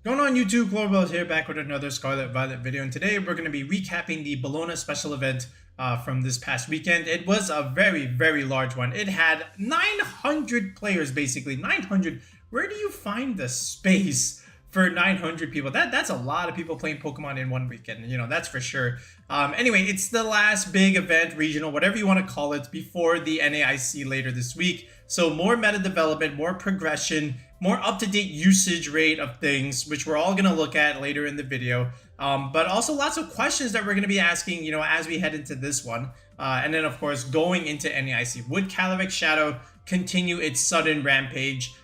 What's going on YouTube? Global here, back with another Scarlet Violet video, and today we're going to be recapping the Bologna special event from this past weekend. It was a very large one. It had 900 players, basically 900. Where do you find the space for 900 people? That's a lot of people playing Pokemon in one weekend, you know, that's for sure. Anyway, it's the last big event, regional, whatever you want to call it, before the NAIC later this week. So more meta development, more progression, more up-to-date usage rate of things, which we're all going to look at later in the video. But also lots of questions that we're going to be asking, you know, as we head into this one. And then, of course, going into NAIC. Would Calyrex Shadow continue its sudden rampage?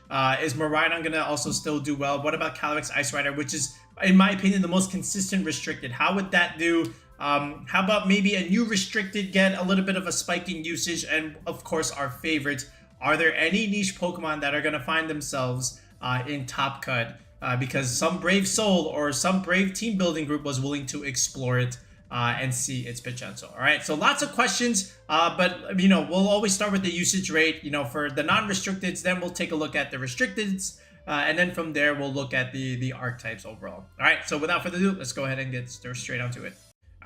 Is Miraidon going to also still do well? What about Calyrex Ice Rider, which is, in my opinion, the most consistent restricted? How would that do? How about maybe a new restricted get a little bit of a spike in usage? And, of course, our favorite, are there any niche Pokemon that are going to find themselves in Top Cut because some brave soul or some brave team building group was willing to explore it and see its potential? All right, so lots of questions, but you know, we'll always start with the usage rate, you know, for the non-restricteds. Then we'll take a look at the restricteds, and then from there we'll look at the archetypes overall. All right, so without further ado, let's go ahead and get straight onto it.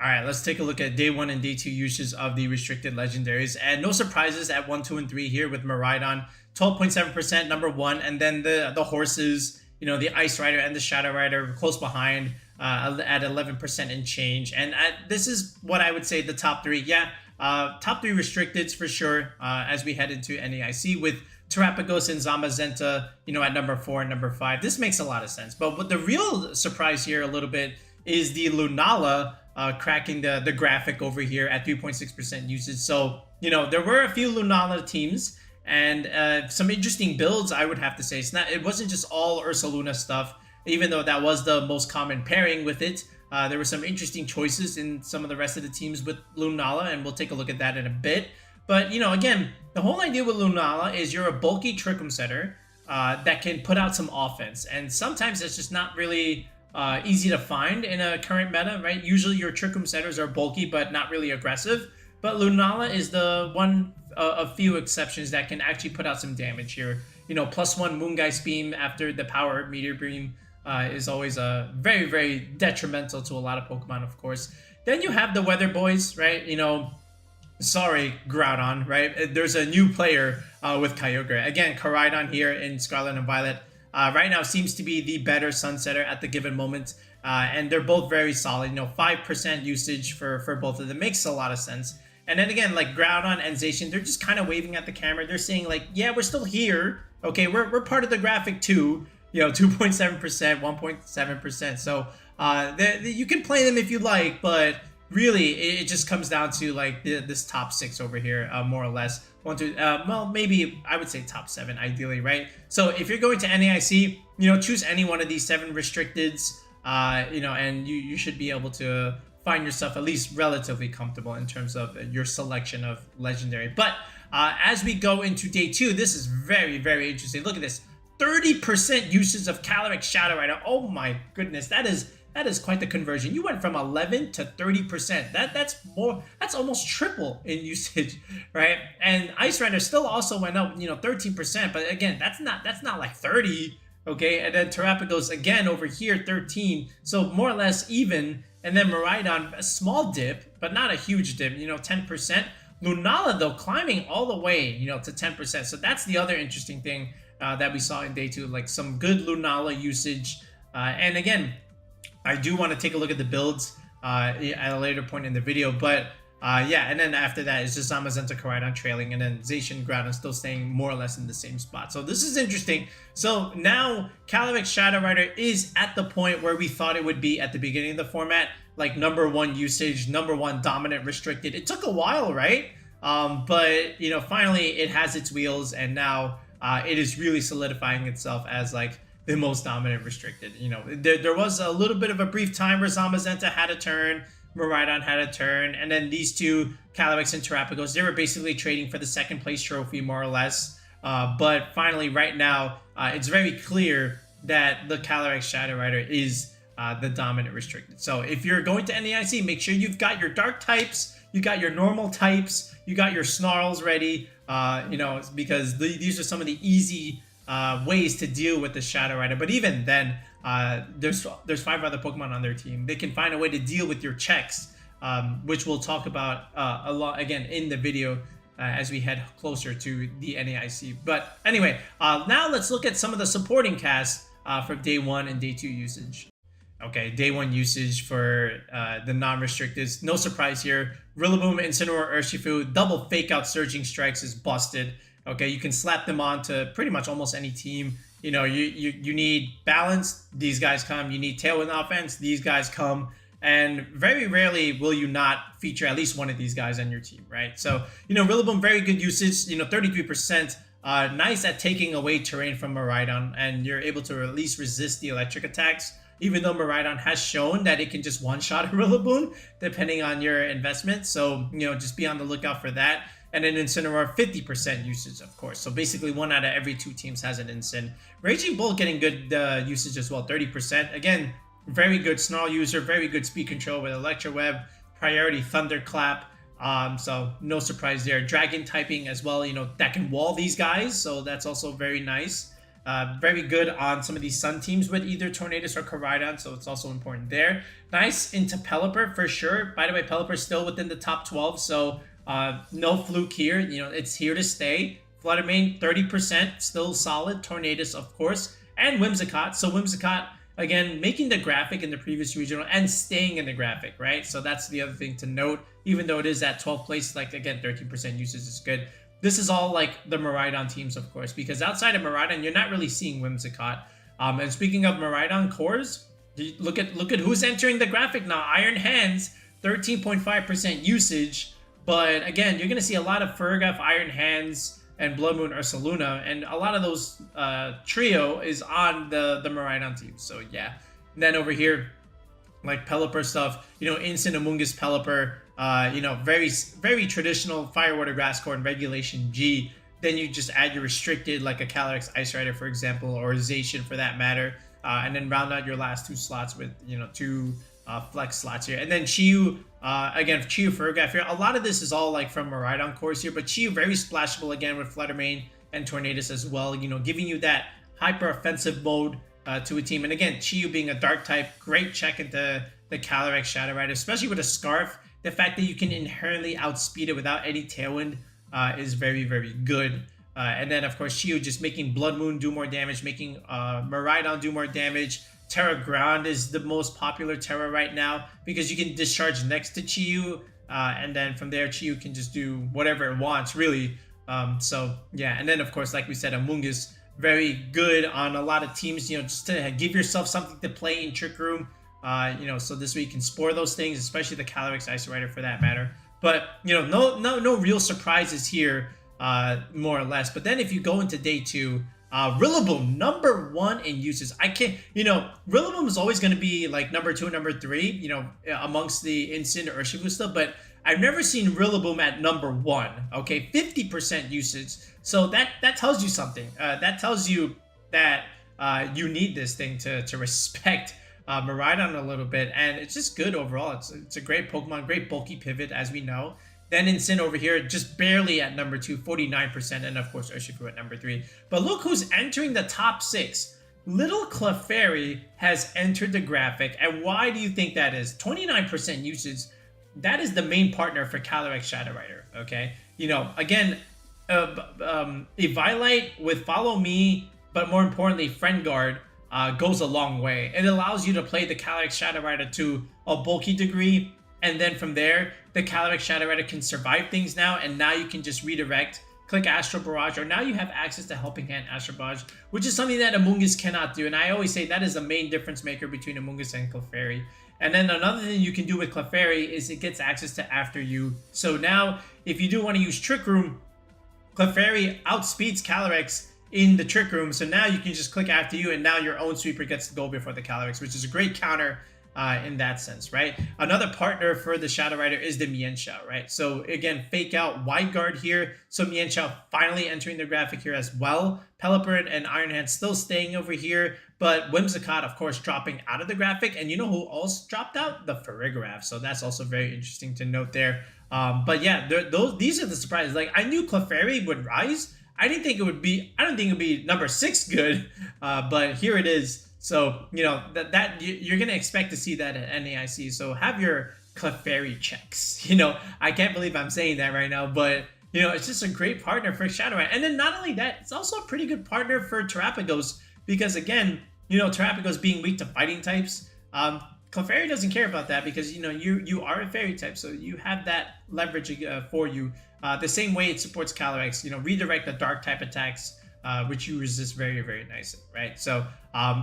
All right, let's take a look at day 1 and day 2 uses of the restricted legendaries. And no surprises at 1, 2, and 3 here with Miraidon, 12.7% number 1, and then the horses, you know, the Ice Rider and the Shadow Rider close behind at 11% and change. And this is what I would say the top 3. Yeah, top 3 restricteds for sure as we head into NAIC with Terapagos and Zamazenta, you know, at number 4 and number 5. This makes a lot of sense. But what the real surprise here a little bit is the Lunala cracking the graphic over here at 3.6% usage. So, you know, there were a few Lunala teams and some interesting builds, I would have to say. It wasn't just all Ursaluna stuff, even though that was the most common pairing with it. There were some interesting choices in some of the rest of the teams with Lunala, and we'll take a look at that in a bit. But, you know, again, the whole idea with Lunala is you're a bulky Trick-'em setter that can put out some offense. And sometimes it's just not really easy to find in a current meta, right? Usually your Trick-'em setters are bulky but not really aggressive. But Lunala is the one of few exceptions that can actually put out some damage here. You know, +1 Moongeist Beam after the Power Meteor Beam is always very detrimental to a lot of Pokemon, of course. Then you have the Weather Boys, right? You know, sorry, Groudon, right? There's a new player with Kyogre. Again, Koraidon here in Scarlet and Violet. Right now seems to be the better Sunsetter at the given moment. And they're both very solid. You know, 5% usage for both of them makes a lot of sense. And then again, like Groudon and Zacian, they're just kind of waving at the camera. They're saying like, yeah, we're still here. Okay, we're part of the graphic too. You know, 2.7%, 1.7%. So you can play them if you like, but really it just comes down to like this top 6 over here, more or less. Well, maybe I would say top 7 ideally, right? So if you're going to NAIC, you know, choose any one of these 7 restricteds, you know, and you should be able to find yourself at least relatively comfortable in terms of your selection of legendary. But as we go into day 2, this is very interesting. Look at this, 30% usage of Calyrex Shadow Rider. Oh my goodness, that is quite the conversion. You went from 11 to 30%. That's almost triple in usage, right? And Ice Rider still also went up, you know, 13%. But again, that's not like 30, okay? And then Terapagos again over here, 13. So more or less even. And then Miraidon, a small dip, but not a huge dip, you know, 10%. Lunala though climbing all the way, you know, to 10%. So that's the other interesting thing that we saw in day 2, like some good Lunala usage. And again, I do want to take a look at the builds at a later point in the video, but yeah, and then after that it's just Zamazenta Koraidon trailing, and then Zacian Groudon still staying more or less in the same spot. So this is interesting. So now Calyrex Shadow Rider is at the point where we thought it would be at the beginning of the format, like number 1 usage, number 1 dominant restricted. It took a while, right? But you know, finally it has its wheels, and now it is really solidifying itself as like the most dominant restricted. You know, there was a little bit of a brief time where Zamazenta had a turn, Miraidon had a turn, and then these two, Calyrex and Terapagos, they were basically trading for the 2nd place trophy, more or less. But finally, right now, it's very clear that the Calyrex Shadow Rider is the dominant restricted. So if you're going to NAIC, make sure you've got your dark types, you got your normal types, you got your snarls ready, you know, because these are some of the easy ways to deal with the Shadow Rider. But even then, there's 5 other Pokemon on their team. They can find a way to deal with your checks, which we'll talk about a lot again in the video as we head closer to the NAIC. But anyway, now let's look at some of the supporting casts for day 1 and day 2 usage. Okay, day 1 usage for the non-restricted. No surprise here. Rillaboom, Incineroar, Urshifu, double fake out Surging Strikes is busted. Okay, you can slap them on to pretty much almost any team. You know, you need balance, these guys come. You need tailwind offense, these guys come. And very rarely will you not feature at least one of these guys on your team, right? So, you know, Rillaboom, very good usage, you know, 33%. Nice at taking away terrain from Miraidon, and you're able to at least resist the electric attacks, even though Miraidon has shown that it can just one-shot a Rillaboom, depending on your investment. So, you know, just be on the lookout for that. And then Incineroar, 50% usage, of course. So basically 1 out of every 2 teams has an Incin. Raging Bull getting good usage as well, 30%. Again, very good Snarl user, very good speed control with Electro Web, priority Thunderclap. So no surprise there. Dragon typing as well, you know, that can wall these guys. So that's also very nice. Very good on some of these Sun teams with either Tornadus or Koraidon, so it's also important there. Nice into Pelipper for sure. By the way, Pelipper's still within the top 12, so no fluke here. You know, it's here to stay. Fluttermane, 30%, still solid. Tornadus, of course, and Whimsicott. So Whimsicott, again, making the graphic in the previous regional and staying in the graphic, right? So that's the other thing to note. Even though it is at 12th place, like, again, 13% usage is good. This is all like the Miraidon teams, of course, because outside of Miraidon, you're not really seeing Whimsicott. And speaking of Miraidon cores, look at who's entering the graphic now. Iron Hands, 13.5% usage. But again, you're going to see a lot of Ferrigaf, Iron Hands, and Blood Moon Ursaluna, and a lot of those trio is on the Miraidon team. So yeah. And then over here, like Pelipper stuff, you know, Instant Amoonguss Pelipper, you know, very traditional Fire, Water, Grass Core and regulationG. Then you just add your restricted, like a Calyrex Ice Rider, for example, or Zacian for that matter, and then round out your last 2 slots with, you know, 2 flex slots here. And then Chiyu, again, Chiyu Ferrigaf here. A lot of this is all like from Miraidon cores here, but Chiyu very splashable again with Fluttermane and Tornadus as well, you know, giving you that hyper offensive mode to a team. And again, Chiyu being a dark type, great check into the Calyrex Shadow Rider, especially with a Scarf. The fact that you can inherently outspeed it without any tailwind is very, very good. And then, of course, Chiyu just making Blood Moon do more damage, making Miraidon do more damage. Terra Ground is the most popular Terra right now because you can discharge next to Chiyu, and then from there, Chiyu can just do whatever it wants, really. So, yeah. And then, of course, like we said, Amoonguss, very good on a lot of teams, you know, just to give yourself something to play in Trick Room. You know, so this way you can spore those things, especially the Calyrex Ice Rider for that matter. But, you know, no real surprises here, more or less. But then if you go into day 2, Rillaboom, number 1 in uses. I can't, you know, Rillaboom is always going to be like number 2 and number 3, you know, amongst the Instant or Urshifu stuff, but I've never seen Rillaboom at number 1, okay? 50% usage. So that tells you something. That tells you that you need this thing to respect Miraidon a little bit, and it's just good overall. It's a great Pokemon, great bulky pivot, as we know. Then Incin over here, just barely at number 2, 49%, and of course Urshifu at number 3. But look who's entering the top 6. Little Clefairy has entered the graphic, and why do you think that is? 29% usage. That is the main partner for Calyrex Shadow Rider, okay? You know, again, Eviolite with Follow Me, but more importantly, Friend Guard, goes a long way. It allows you to play the Calyrex Shadow Rider to a bulky degree, and then from there, the Calyrex Shadow Rider can survive things now, and now you can just redirect, click Astral Barrage, or now you have access to Helping Hand Astral Barrage, which is something that Amoonguss cannot do. And I always say that is the main difference maker between Amoonguss and Clefairy. And then another thing you can do with Clefairy is it gets access to After You. So now, if you do want to use Trick Room, Clefairy outspeeds Calyrex in the Trick Room. So now you can just click After You, and now your own sweeper gets to go before the Calyrex, which is a great counter in that sense, right? Another partner for the Shadow Rider is the Mienshao, right? So again, fake out Wide Guard here. So Mienshao finally entering the graphic here as well. Pelipper and Iron Hand still staying over here, but Whimsicott, of course, dropping out of the graphic. And you know who else dropped out? The Farigiraf. So that's also very interesting to note there. But yeah, these are the surprises. Like, I knew Clefairy would rise. I don't think it would be number 6 good, but here it is. So, you know, you're going to expect to see that at NAIC. So have your Clefairy checks. You know, I can't believe I'm saying that right now, but you know, it's just a great partner for Shadow Rider. And then not only that, it's also a pretty good partner for Terapagos because again, you know, Terapagos being weak to fighting types, Clefairy doesn't care about that because, you know, you are a fairy type, so you have that leverage for you. The same way it supports Calyrex, you know, redirect the dark type attacks, which you resist very, very nicely, right? So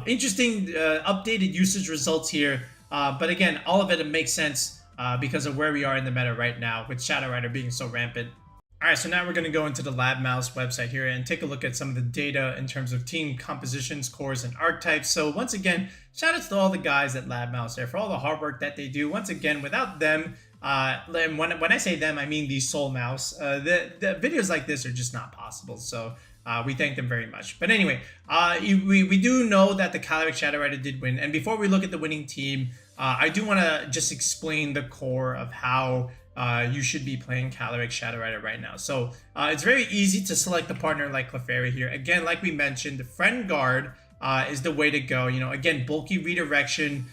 interesting updated usage results here. But again, all of it makes sense because of where we are in the meta right now with Shadow Rider being so rampant. All right, so now we're going to go into the Lab Mouse website here and take a look at some of the data in terms of team compositions, cores, and archetypes. So once again, shout outs to all the guys at Lab Mouse there for all the hard work that they do. Once again, without them, when I say them, I mean the Soul Mouse. The videos like this are just not possible. So we thank them very much. But anyway, we do know that the Calyrex Shadow Rider did win. And before we look at the winning team, I do want to just explain the core of how you should be playing Calyrex Shadow Rider right now. So it's very easy to select a partner like Clefairy here. Again, like we mentioned, Friend Guard is the way to go. You know, again, bulky redirection,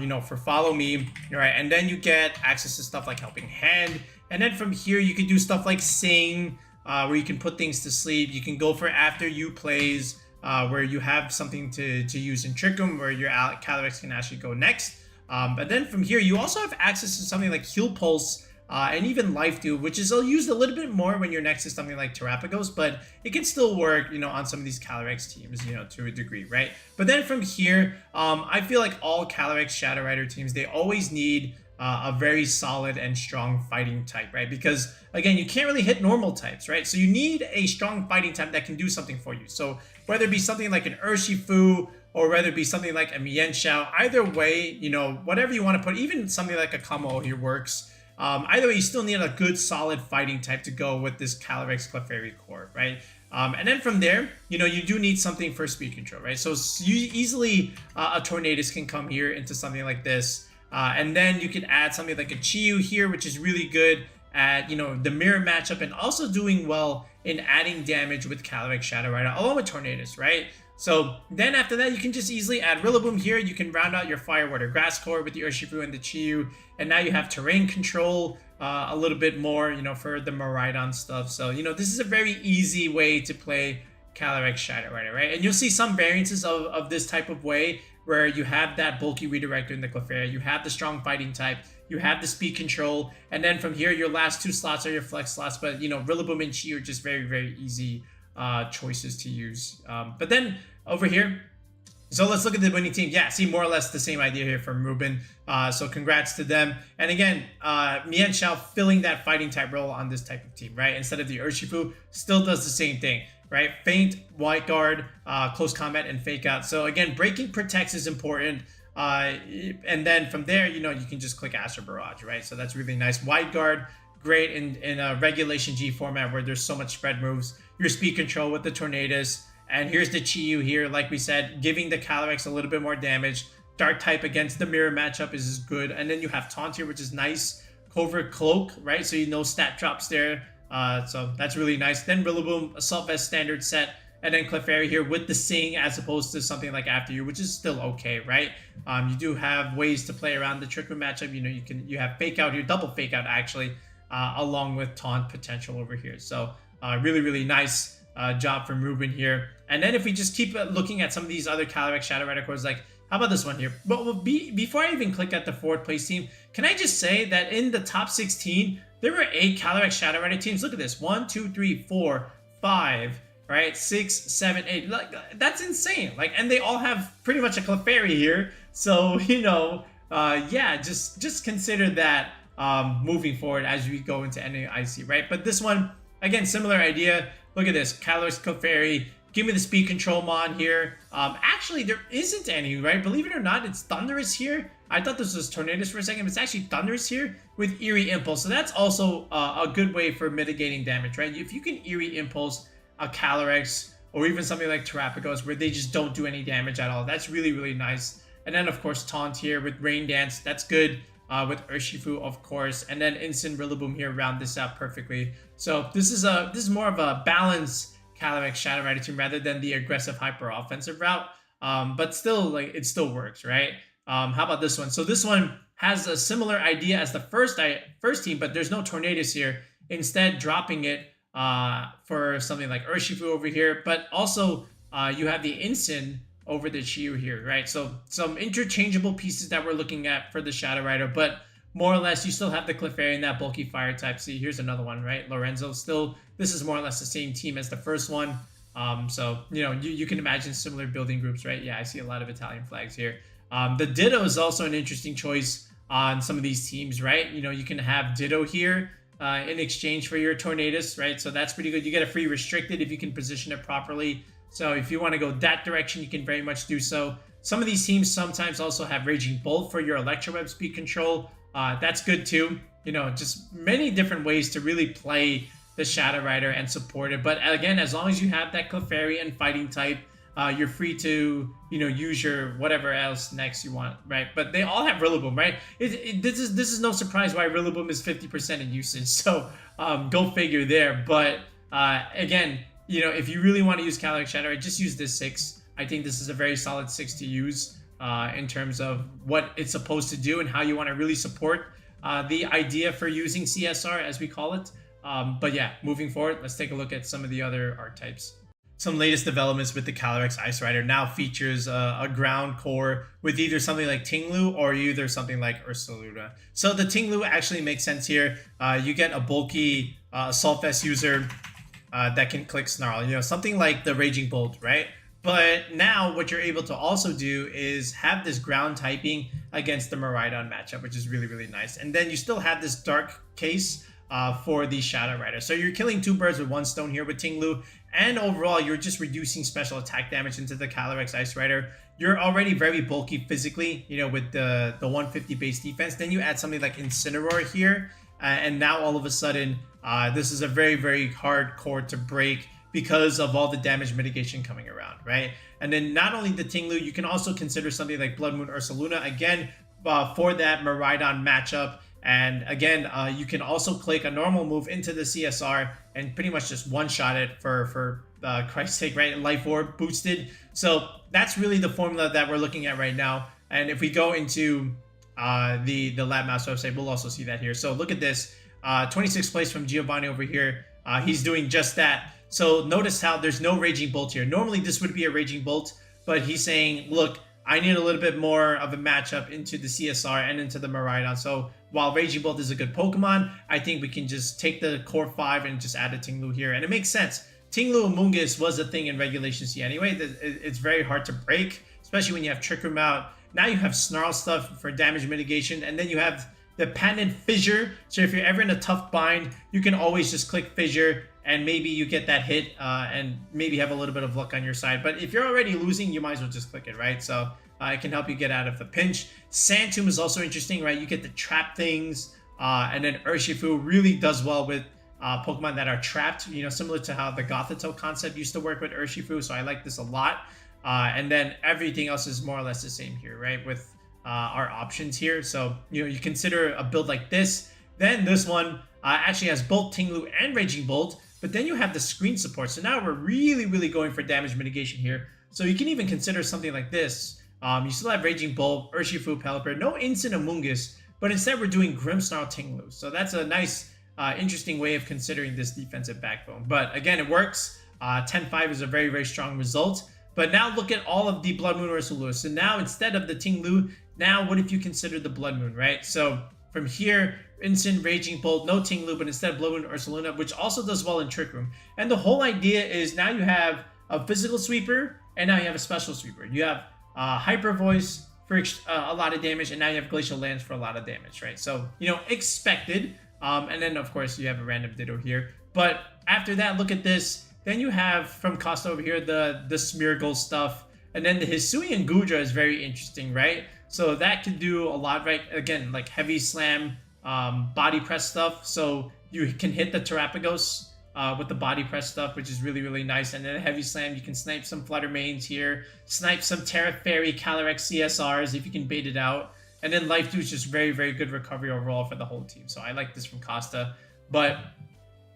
you know, for Follow Me, right? And then you get access to stuff like Helping Hand. And then from here, you can do stuff like Sing, where you can put things to sleep. You can go for After You plays, where you have something to use in Trick 'em, where your Calyrex can actually go next. But then from here, you also have access to something like Heal Pulse, and even Life Dew, which is used a little bit more when you're next to something like Terapagos, but it can still work, you know, on some of these Calyrex teams, you know, to a degree, right? But then from here, I feel like all Calyrex Shadow Rider teams, they always need a very solid and strong fighting type, right? Because again, you can't really hit normal types, right? So you need a strong fighting type that can do something for you. So whether it be something like an Urshifu, or whether it be something like a Mienshao, either way, you know, whatever you want to put, even something like a Kamo here works. Either way, you still need a good, solid fighting type to go with this Calyrex Clefairy core, right? And then from there, you know, you do need something for speed control, right? So you easily, a Tornadus can come here into something like this. And then you can add something like a Chiyu here, which is really good at, you know, the mirror matchup and also doing well in adding damage with Calyrex Shadow Rider, along with Tornadus, right? So then after that, you can just easily add Rillaboom here. You can round out your Fire, Water, Grass core with the Urshifu and the Chiyu. And now you have terrain control a little bit more, you know, for the Miraidon stuff. So, you know, this is a very easy way to play Calyrex Shadow Rider, right? And you'll see some variances of this type of way where you have that bulky redirector in the Clefairy, you have the strong fighting type, you have the speed control, and then from here, your last two slots are your flex slots. But, you know, Rillaboom and Chiyu are just very, very easy choices to use. But then over here, so let's look at the winning team. Yeah, see, more or less the same idea here from Ruben. So congrats to them. And again, Mienshao filling that fighting type role on this type of team, right? Instead of the Urshifu, still does the same thing, right? Feint, White Guard, Close Combat, and Fake Out. So again, breaking protects is important. And then from there, you know, you can just click Astral Barrage, right? So that's really nice. White Guard, great in a Regulation G format where there's so much spread moves. Your speed control with the Tornadus. And here's the Chiyu here, like we said, giving the Calyrex a little bit more damage. Dark type against the mirror matchup is good. And then you have Taunt here, which is nice. Covert Cloak, right? So you know stat drops there. So that's really nice. Then Rillaboom, Assault Vest standard set. And then Clefairy here with the Sing as opposed to something like After You, which is still okay, right? You do have ways to play around the Trick Room matchup. You know, you have Fake Out here, double Fake Out actually, along with Taunt potential over here. So really, really nice job from Ruben here. And then if we just keep looking at some of these other Calyrex Shadow Rider cores, like how about this one here? Well, before I even click at the fourth place team, can I just say that in the top 16, there were 8 Calyrex Shadow Rider teams. Look at this, 1, 2, 3, 4, 5, right? 6, 7, 8. Like that's insane. Like, and they all have pretty much a Clefairy here. So you know, yeah, just consider that moving forward as we go into NAIC, right? But this one, again, similar idea. Look at this, Calyrex Clefairy. Give me the speed control mon here. Actually, there isn't any, right? Believe it or not, it's Thunderous here. I thought this was Tornadus for a second, but it's actually Thunderous here with Eerie Impulse. So that's also a good way for mitigating damage, right? If you can Eerie Impulse a Calyrex or even something like Terapagos where they just don't do any damage at all, that's really, really nice. And then, of course, Taunt here with Rain Dance. That's good. With Urshifu, of course, and then Instant Rillaboom here round this out perfectly. So this is more of a balanced Calyrex Shadow Rider team rather than the aggressive hyper offensive route. but still, like, it still works, right? How about this one? So this one has a similar idea as the first team, but there's no Tornadus here. Instead, dropping it for something like Urshifu over here, but also you have the Incin over the Chiyu here, right? So some interchangeable pieces that we're looking at for the Shadow Rider, but more or less you still have the Clefairy and that bulky fire type. See, here's another one, right? Lorenzo. Still, this is more or less the same team as the first one. So you can imagine similar building groups, right? Yeah, I see a lot of Italian flags here. The Ditto is also an interesting choice on some of these teams, right? You can have Ditto here in exchange for your Tornadus, right? So that's pretty good. You get a free restricted if you can position it properly. So if you want to go that direction, you can very much do so. Some of these teams sometimes also have Raging Bolt for your Electroweb speed control. That's good too. Just many different ways to really play the Shadow Rider and support it. But again, as long as you have that Clefairy and fighting type, you're free to use your whatever else next you want, right? But they all have Rillaboom, right? This is no surprise why Rillaboom is 50% in usage. So go figure there. But again, if you really want to use Calyrex Shadow Rider, just use this 6. I think this is a very solid 6 to use in terms of what it's supposed to do and how you want to really support the idea for using CSR, as we call it. But yeah, moving forward, let's take a look at some of the other archetypes. Some latest developments with the Calyrex Ice Rider now features a ground core with either something like Tinglu or either something like Ursaluna. So the Tinglu actually makes sense here. You get a bulky Assault Vest user that can click Snarl, something like the Raging Bolt, right? But now what you're able to also do is have this ground typing against the Miraidon matchup, which is really, really nice. And then you still have this dark case for the Shadow Rider. So you're killing 2 birds with 1 stone here with Tinglu. And overall, you're just reducing special attack damage into the Calyrex Ice Rider. You're already very bulky physically, with the 150 base defense. Then you add something like Incineroar here. And now all of a sudden, this is a very, very hard core to break because of all the damage mitigation coming around, right? And then not only the Tinglu, you can also consider something like Blood Moon Ursaluna, again, for that Miraidon matchup. And again, you can also click a normal move into the CSR and pretty much just one-shot it for Christ's sake, right? Life Orb boosted. So that's really the formula that we're looking at right now. And if we go into the Lab Mouse website, we'll also see that here. So look at this, 26th place from Giovanni over here. He's doing just that. So notice how there's no Raging Bolt here. Normally this would be a Raging Bolt, but he's saying, look, I need a little bit more of a matchup into the CSR and into the Miraidon. So while Raging Bolt is a good Pokemon, I think we can just take the Core 5 and just add a Tinglu here. And it makes sense. Tinglu Amoonguss was a thing in Regulation C anyway. It's very hard to break, especially when you have Trick Room out. Now you have Snarl stuff for damage mitigation, and then you have the patented Fissure. So if you're ever in a tough bind, you can always just click Fissure, and maybe you get that hit and maybe have a little bit of luck on your side. But if you're already losing, you might as well just click it, right? So it can help you get out of the pinch. Sand Tomb is also interesting, right? You get to trap things, and then Urshifu really does well with Pokemon that are trapped, similar to how the Gothitelle concept used to work with Urshifu. So I like this a lot. And then everything else is more or less the same here, right? With our options here. So, you consider a build like this. Then this one actually has both Tinglu and Raging Bolt, but then you have the screen support. So now we're really, really going for damage mitigation here. So you can even consider something like this. You still have Raging Bolt, Urshifu, Pelipper, no Incin Amoonguss, but instead we're doing Grimmsnarl Tinglu. So that's a nice, interesting way of considering this defensive backbone. But again, it works. 10-5 is a very, very strong result. But now look at all of the Blood Moon Ursaluna. So now instead of the Tinglu, now what if you consider the Blood Moon, right? So from here, Incin, Raging Bolt, no Tinglu, but instead Blood Moon Ursaluna, which also does well in Trick Room. And the whole idea is now you have a physical sweeper, and now you have a special sweeper. You have Hyper Voice for a lot of damage, and now you have Glacial Lance for a lot of damage, right? So, expected. And then, of course, you have a random Ditto here. But after that, look at this. Then you have, from Costa over here, the Smeargle stuff. And then the Hisuian Gudra is very interesting, right? So that can do a lot, right? Again, like heavy slam, body press stuff. So you can hit the Terapagos with the body press stuff, which is really, really nice. And then a heavy slam, you can snipe some Flutter Mains here, snipe some Terra Fairy Calyrex CSRs if you can bait it out. And then Life Dew is just very, very good recovery overall for the whole team. So I like this from Costa. But,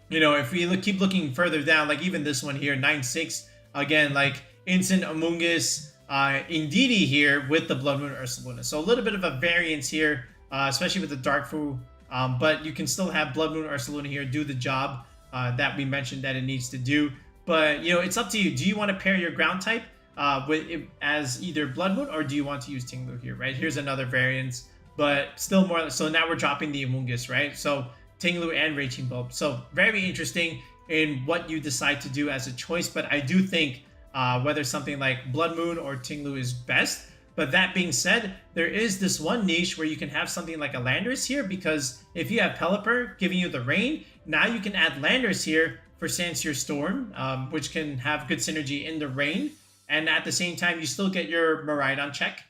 if we keep looking further down, like even this one here, 9-6, again, like Incin Amoonguss, Indeedee here with the Blood Moon Ursaluna. So a little bit of a variance here, especially with the Dark Fu. But you can still have Blood Moon Ursaluna here do the job that we mentioned that it needs to do. But, you know, it's up to you. Do you want to pair your ground type with it as either Blood Moon, or do you want to use Tinglu here, right? Here's another variance, but still more. So now we're dropping the Amoonguss, right? So Tinglu and Raging Bulb. So very interesting in what you decide to do as a choice. But I do think whether something like Blood Moon or Tinglu is best. But that being said, there is this one niche where you can have something like a Landorus here, because if you have Pelipper giving you the rain, now you can add Landorus here for Sandsear Storm, which can have good synergy in the rain. And at the same time, you still get your Miraidon check,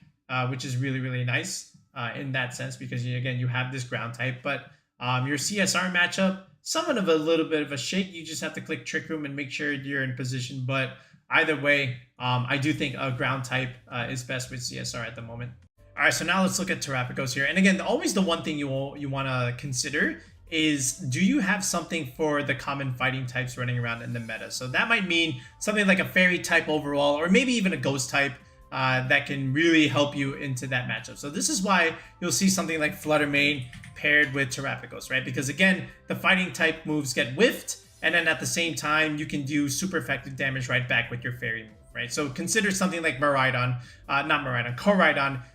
which is really, really nice in that sense, because again, you have this ground type. But your CSR matchup, somewhat of a little bit of a shake. You just have to click Trick Room and make sure you're in position. But either way, I do think a ground type is best with CSR at the moment. All right, so now let's look at Terapagos here. And again, always the one thing you want to consider is, do you have something for the common fighting types running around in the meta? So that might mean something like a fairy type overall, or maybe even a ghost type that can really help you into that matchup. So this is why you'll see something like Fluttermane paired with Terapagos, right? Because again, the fighting type moves get whiffed, and then at the same time, you can do super effective damage right back with your fairy move, right? So consider something like Koraidon,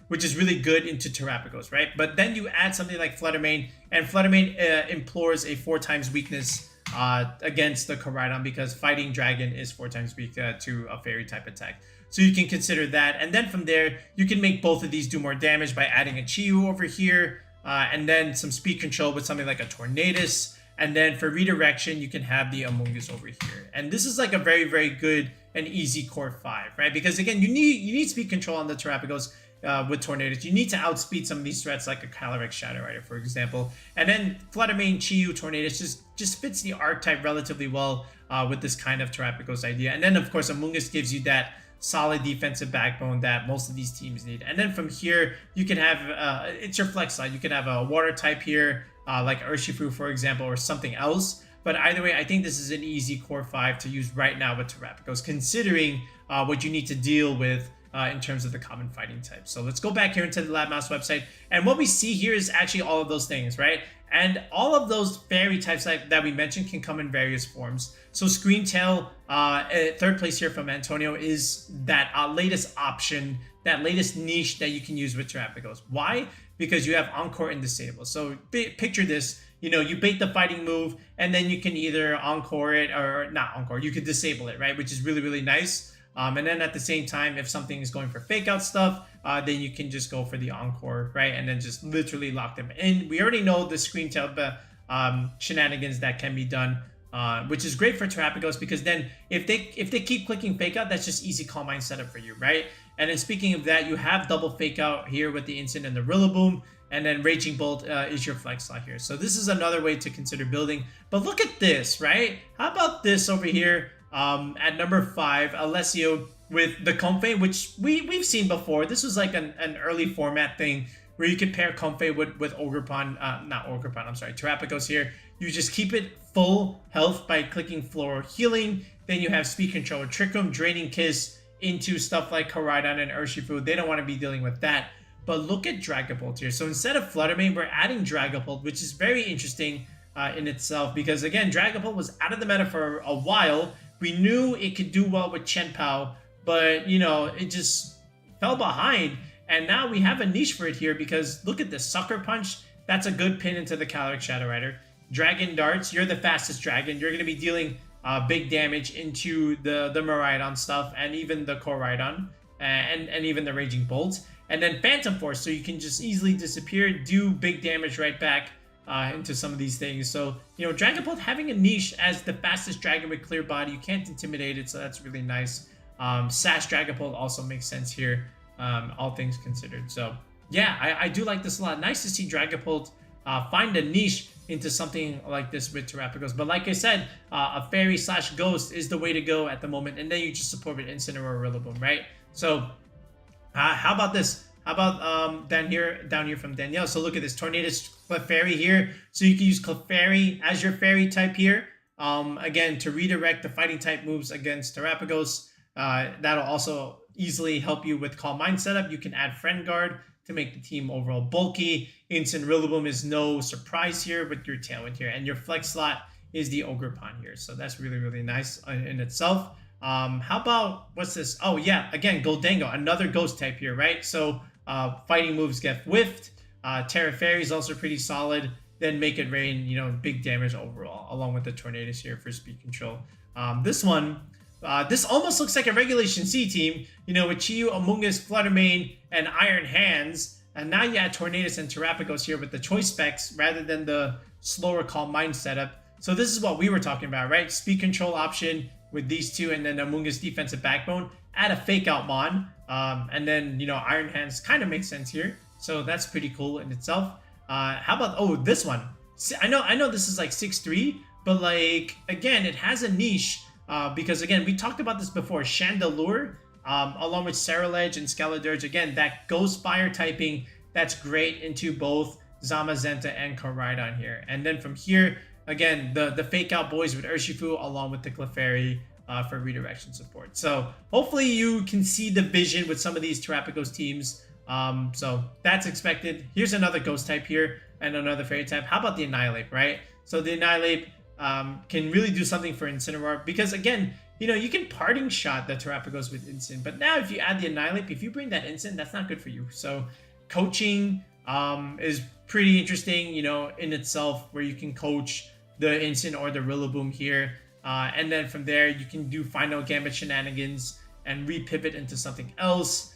which is really good into Terapagos, right? But then you add something like Fluttermane, and Fluttermane implores a 4x weakness against the Koraidon, because Fighting Dragon is 4x weak to a fairy type attack. So you can consider that. And then from there, you can make both of these do more damage by adding a Chiyu over here, and then some speed control with something like a Tornadus. And then for redirection, you can have the Amoonguss over here. And this is like a very, very good and easy core 5, right? Because again, you need speed control on the Terapagos with Tornadus. You need to outspeed some of these threats like a Calyrex Shadow Rider, for example. And then Fluttermane, Chiyu, Tornadus just fits the archetype relatively well with this kind of Terapagos idea. And then, of course, Amoonguss gives you that solid defensive backbone that most of these teams need. And then from here, you can have, it's your flex side. You can have a water type here, like Urshifu, for example, or something else. But either way, I think this is an easy core 5 to use right now with Terapagos, considering what you need to deal with in terms of the common fighting types. So let's go back here into the Lab Mouse website. And what we see here is actually all of those things, right? And all of those fairy types that we mentioned can come in various forms. So Screamtail, third place here from Antonio, is that latest option, that latest niche that you can use with Terapagos. Why? Because you have Encore and Disable. So picture this, you bait the fighting move, and then you can either Encore it, or not Encore, you could disable it, right? Which is really, really nice. And then at the same time, if something is going for fake out stuff, then you can just go for the Encore, right? And then just literally lock them in. We already know the Screamtail shenanigans that can be done, which is great for Terapagos, because then if they keep clicking fake out, that's just easy Calm Mind setup for you, right? And then speaking of that, you have double fake out here with the Instant and the Rillaboom, and then Raging Bolt is your flex slot here. So this is another way to consider building. But look at this, right? How about this over here at number 5, Alessio with the Comfey, which we've seen before. This was like an early format thing where you could pair Comfey with Terapagos here. You just keep it full health by clicking Floor Healing. Then you have Speed Control, Trick Room, Draining Kiss into stuff like Koraidon and Urshifu. They don't want to be dealing with that. But look at Dragapult here. So instead of Fluttermane, we're adding Dragapult, which is very interesting in itself, because again, Dragapult was out of the meta for a while. We knew it could do well with Chenpao, but it just fell behind. And now we have a niche for it here, because look at this Sucker Punch. That's a good pin into the Calyrex Shadow Rider. Dragon Darts, you're the fastest dragon. You're going to be dealing big damage into the Miraidon stuff, and even the Koraidon, and even the Raging Bolts. And then Phantom Force, so you can just easily disappear, do big damage right back into some of these things. So, Dragapult having a niche as the fastest dragon with clear body, you can't intimidate it, so that's really nice. Sash Dragapult also makes sense here, all things considered. So, yeah, I do like this a lot. Nice to see Dragapult find a niche into something like this with Terapagos. But like I said, a fairy / ghost is the way to go at the moment, and then you just support with Instant or Rillaboom, right? So, how about this? How about down here from Danielle? So look at this Tornadus Clefairy here. So you can use Clefairy as your fairy type here. Again, to redirect the fighting type moves against Terapagos. That'll also easily help you with Calm Mind setup. You can add Friend Guard to make the team overall bulky. Instant Rillaboom is no surprise here with your Tailwind here. And your flex slot is the Ogerpon here. So that's really, really nice in itself. How about, what's this? Oh yeah, again, Gholdengo, another ghost type here, right? So fighting moves get whiffed. Terra Fairy is also pretty solid. Then Make It Rain, you know, big damage overall, along with the Tornadus here for speed control. This one, this almost looks like a Regulation C team, you know, with Chi-Yu, Amoonguss, Fluttermane, and Iron Hands. And now you add Tornadus and Terapagos here with the choice specs rather than the slower Calm Mind setup. So this is what we were talking about, right? Speed control option with these two, and then Amoonguss defensive backbone. Add a fake out Mon, and then, you know, Iron Hands kind of makes sense here. So that's pretty cool in itself. How about, oh, this one? I know this is like 6'3", but like, again, it has a niche because, again, we talked about this before. Chandelure, along with Ceruledge and Skeledirge, again, that Ghost Fire typing, that's great into both Zamazenta and Koraidon here. And then from here, again, the fake out boys with Urshifu along with the Clefairy for redirection support. So hopefully you can see the vision with some of these Terapagos teams. So that's expected. Here's another ghost type here and another fairy type. How about the Annihilate, right? So the Annihilate can really do something for Incineroar because, again, you know, you can parting shot the Terapagos with Incin, but now if you add the Annihilate, if you bring that Incin, that's not good for you. So coaching is pretty interesting, you know, in itself, where you can coach the Incin or the Rillaboom here. And then from there, you can do Final Gambit shenanigans and repivot into something else.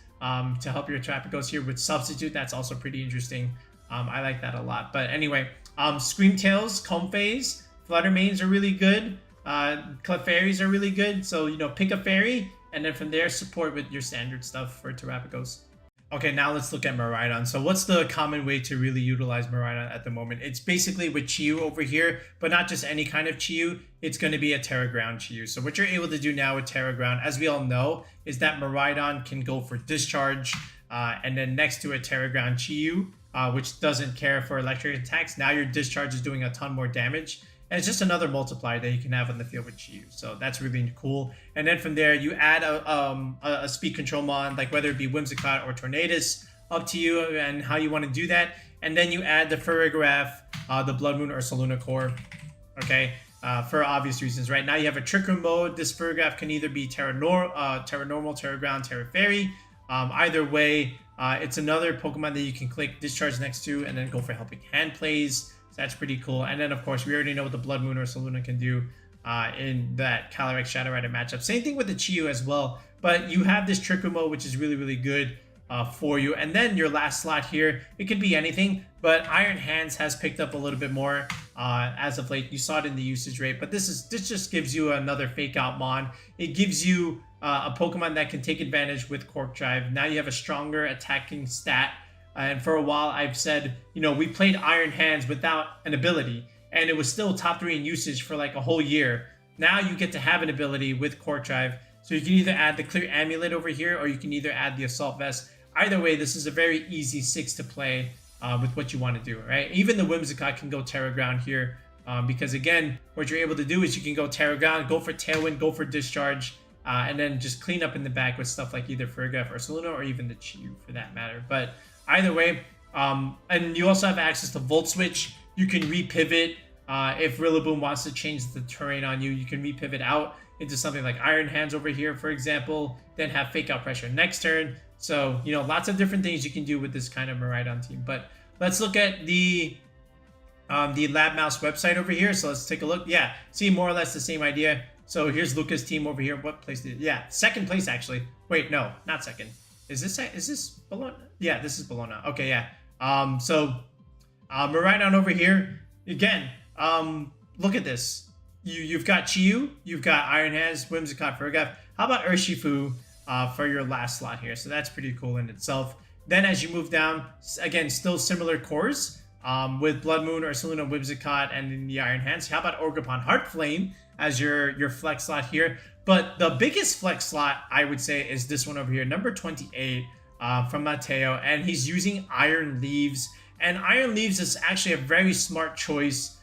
To help your Terapagos here with Substitute. That's also pretty interesting. I like that a lot. But anyway, Screamtails, Comphase, Fluttermanes are really good. Clefairies are really good. So, you know, pick a fairy, and then from there, support with your standard stuff for Terapagos. Okay, now let's look at Miraidon. So what's the common way to really utilize Miraidon at the moment? It's basically with Chi-Yu over here, but not just any kind of Chi-Yu. It's going to be a Terra Ground Chi-Yu. So what you're able to do now with Terra Ground, as we all know, is that Miraidon can go for Discharge, and then next to a Terra Ground Chi-Yu, which doesn't care for electric attacks. Now your Discharge is doing a ton more damage. And it's just another multiplier that you can have on the field with Chi-Yu. So that's really cool. And then from there, you add a speed control mon, like whether it be Whimsicott or Tornadus, up to you and how you want to do that. And then you add the Farigiraf, the Blood Moon or Saluna Core, okay, for obvious reasons, right? Now you have a Trick Room mode. This Farigiraf can either be Terra Normal, Terra Ground, Terra Fairy. Either way, it's another Pokemon that you can click Discharge next to and then go for Helping Hand plays. That's pretty cool. And then, of course, we already know what the Blood Moon or Saluna can do in that Calyrex Shadow Rider matchup. Same thing with the Chi-Yu as well. But you have this Trick Room mode, which is really, really good for you. And then your last slot here, it could be anything. But Iron Hands has picked up a little bit more as of late. You saw it in the usage rate. But this just gives you another Fake Out Mon. It gives you a Pokemon that can take advantage with Cork Drive. Now you have a stronger attacking stat. And for a while, I've said, you know, we played Iron Hands without an ability, and it was still top 3 in usage for like a whole year. Now you get to have an ability with Cork Drive. So you can either add the Clear Amulet over here, or you can either add the Assault Vest. Either way, this is a very easy 6 to play with what you want to do, right? Even the Whimsicott can go Terra Ground here, because again, what you're able to do is you can go Terra Ground, go for Tailwind, go for Discharge, and then just clean up in the back with stuff like either Farigiraf or Saluna, or even the Chi-Yu for that matter. But either way, and you also have access to Volt Switch. You can repivot if Rillaboom wants to change the terrain on you. You can repivot out into something like Iron Hands over here, for example, then have Fake Out Pressure next turn. So, you know, lots of different things you can do with this kind of Miraidon team. But let's look at the Lab Mouse website over here. So let's take a look. Yeah, see, more or less the same idea. So here's Luca's team over here. What place did? Yeah, second place actually. Wait, no, not second. Is this Bologna? Yeah, this is Bologna. Okay, yeah. Miraidon over here again. Look at this. You've got Chi-Yu, you've got Iron Hands, Whimsicott, Farigiraf. How about Urshifu for your last slot here? So that's pretty cool in itself. Then as you move down, again, still similar cores with Blood Moon, Ursaluna, Whimsicott, and in the Iron Hands. How about Ogerpon Heartflame as your flex slot here? But the biggest flex slot, I would say, is this one over here, number 28 from Mateo. And he's using Iron Leaves. And Iron Leaves is actually a very smart choice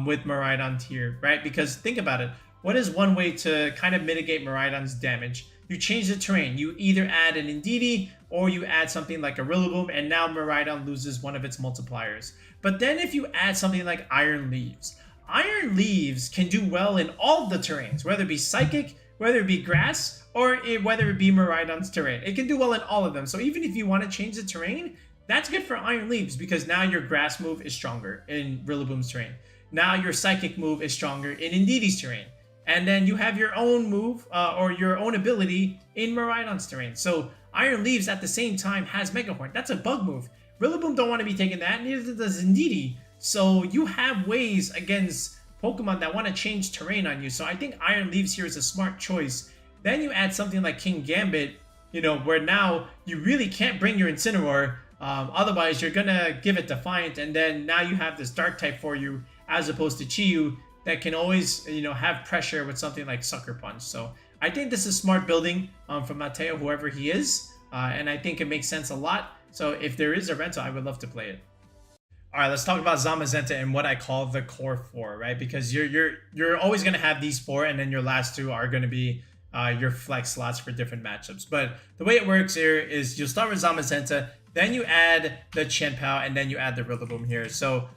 with Miraidon here, right? Because think about it. What is one way to kind of mitigate Miraidon's damage? you change the terrain. You either add an Indeedee or you add something like a Rillaboom, and now Miraidon loses one of its multipliers. But then if you add something like Iron Leaves can do well in all of the terrains, whether it be Psychic, whether it be Grass, or whether it be Miraidon's terrain. It can do well in all of them. So even if you want to change the terrain, that's good for Iron Leaves, because now your Grass move is stronger in Rillaboom's terrain. Now your Psychic move is stronger in Indeedee's terrain. And then you have your own move or your own ability in Miraidon's terrain. So Iron Leaves at the same time has Mega Horn. That's a bug move. Rillaboom don't want to be taking that, neither does Indeedee. So you have ways against Pokemon that want to change terrain on you. So I think Iron Leaves here is a smart choice. Then you add something like King Gambit, where now you really can't bring your Incineroar. Otherwise, you're going to give it Defiant, and then now you have this Dark type for you, as opposed to Chi-Yu that can always, have pressure with something like Sucker Punch. So I think this is smart building from Mateo, whoever he is, and I think it makes sense a lot. So if there is a rental, I would love to play it. All right, let's talk about Zamazenta and what I call the core 4, right? Because you're always going to have these 4, and then your last 2 are going to be your flex slots for different matchups. But the way it works here is you'll start with Zamazenta, then you add the Chien-Pao, and then you add the Rillaboom here. So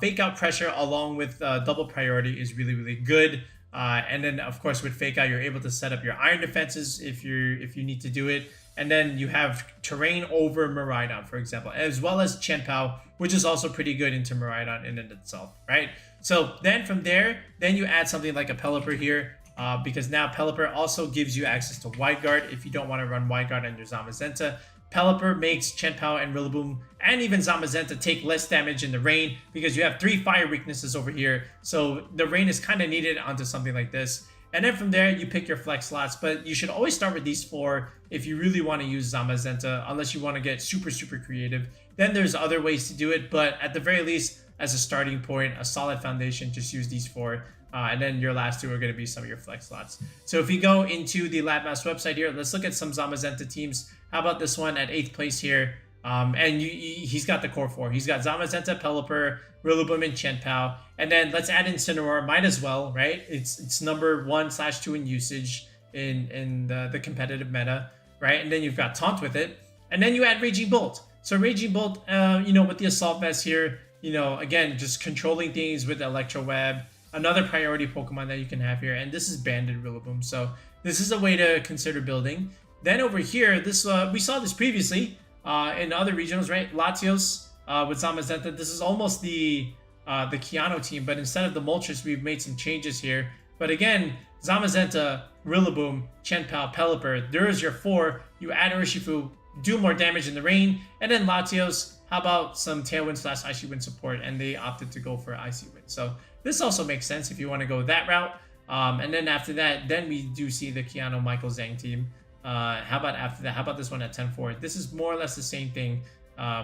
Fake Out Pressure along with Double Priority is really, really good. And then, of course, with Fake Out, you're able to set up your Iron Defenses if you need to do it. And then you have Terrain over Miraidon, for example, as well as Chien-Pao, which is also pretty good into Miraidon in and itself, right? So then from there, then you add something like a Pelipper here, because now Pelipper also gives you access to Wide Guard if you don't want to run Wide Guard on your Zamazenta. Pelipper makes Chien-Pao and Rillaboom and even Zamazenta take less damage in the rain, because you have 3 fire weaknesses over here. So the rain is kind of needed onto something like this. And then from there, you pick your flex slots, but you should always start with these 4 if you really want to use Zamazenta, unless you want to get super, super creative. Then there's other ways to do it, but at the very least, as a starting point, a solid foundation, just use these 4. And then your last 2 are going to be some of your flex slots. So if you go into the LabMaps website here, let's look at some Zamazenta teams. How about this one at 8th place here? And he's got the core 4. He's got Zamazenta, Pelipper, Rillaboom, and Chien-Pao. And then let's add Incineroar. Might as well, right? It's number 1/2 in usage in the competitive meta, right? And then you've got Taunt with it. And then you add Raging Bolt. So Raging Bolt, with the Assault Vest here, again, just controlling things with the Electro Web. Another priority Pokemon that you can have here. And this is Banded Rillaboom. So this is a way to consider building. Then over here, this we saw this previously in other regionals, right? Latios with Zamazenta. This is almost the Keanu team, but instead of the Moltres, we've made some changes here. But again, Zamazenta, Rillaboom, Chien-Pao, Pelipper. There's your 4. You add Urshifu, do more damage in the rain, and then Latios. How about some Tailwind / Icy Wind support? And they opted to go for Icy Wind. So this also makes sense if you want to go that route. And then after that, then we do see the Keanu, Michael, Zhang team. How about after that? How about this one at 10-4? This is more or less the same thing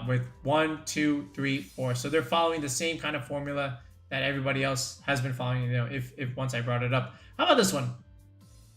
with 1, 2, 3, 4. So they're following the same kind of formula that everybody else has been following, if once I brought it up. How about this one?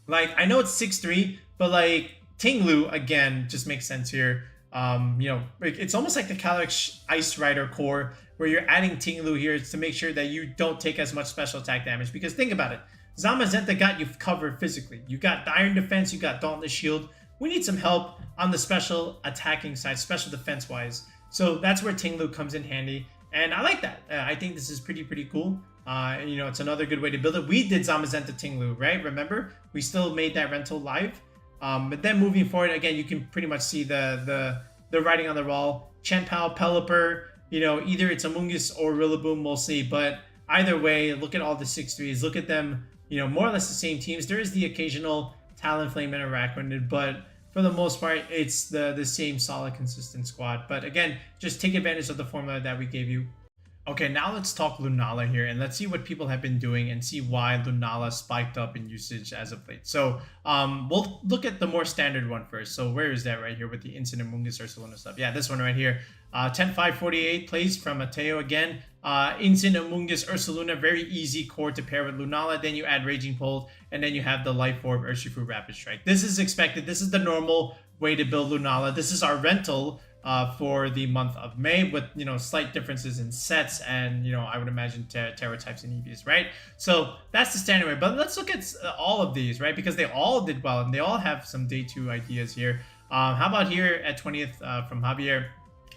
Like, I know it's 6-3, but like Ting-Lu, again, just makes sense here. It's almost like the Calyrex Ice Rider core, where you're adding Ting-Lu here to make sure that you don't take as much special attack damage. Because think about it. Zamazenta got you covered physically. You got the Iron Defense, you got Dauntless Shield. We need some help on the special attacking side, special defense wise. So that's where Ting-Lu comes in handy. And I like that. I think this is pretty cool. It's another good way to build it. We did Zamazenta Ting-Lu, right? Remember? We still made that rental live. But then moving forward, again, you can pretty much see the writing on the wall. Chien-Pao, Pelipper, either it's Amoonguss or Rillaboom, we'll see. But either way, look at all the 6-3s. Look at them, more or less the same teams. There is the occasional Talonflame and Araquanid, but for the most part, it's the same solid, consistent squad. But again, just take advantage of the formula that we gave you. Okay, now let's talk Lunala here, and let's see what people have been doing and see why Lunala spiked up in usage as of late. So we'll look at the more standard one first. So where is that right here with the Instant Amoonguss Ursaluna stuff? Yeah, this one right here. 10-5-48 plays from Mateo again. Instant Amoonguss Ursaluna, very easy core to pair with Lunala. Then you add Raging Bolt, and then you have the Life Orb Urshifu Rapid Strike. This is expected. This is the normal way to build Lunala. This is our rental for the month of May, with slight differences in sets and I would imagine Terra types and EVs, right? So that's the standard way. But let's look at all of these, right? Because they all did well and they all have some day 2 ideas here. How about here at 20th from Javier?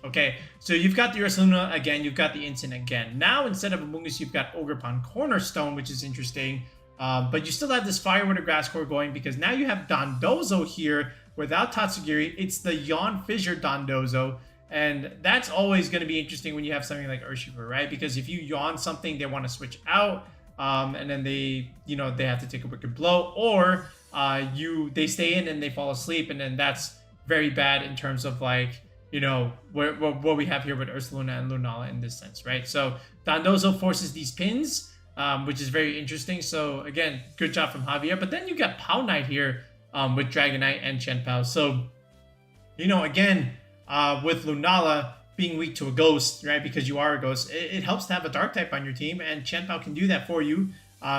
Okay, so you've got the Ursaluna again, you've got the Instant again. Now instead of Amoonguss, you've got Ogerpon Cornerstone, which is interesting. But you still have this Fire Water Grass Core going because now you have Dondozo here without Tatsugiri. It's the Yawn Fissure Dondozo. And that's always going to be interesting when you have something like Urshifu, right? Because if you yawn something, they want to switch out. And then they have to take a Wicked Blow. Or they stay in and they fall asleep. And then that's very bad in terms of like, what we have here with Ursaluna and Lunala in this sense, right? So Dondozo forces these pins, which is very interesting. So again, good job from Javier. But then you got Pao Knight here with Dragonite and Chien-Pao. So, again, with Lunala being weak to a ghost, right? Because you are a ghost, it helps to have a dark type on your team, and Chien-Pao can do that for you.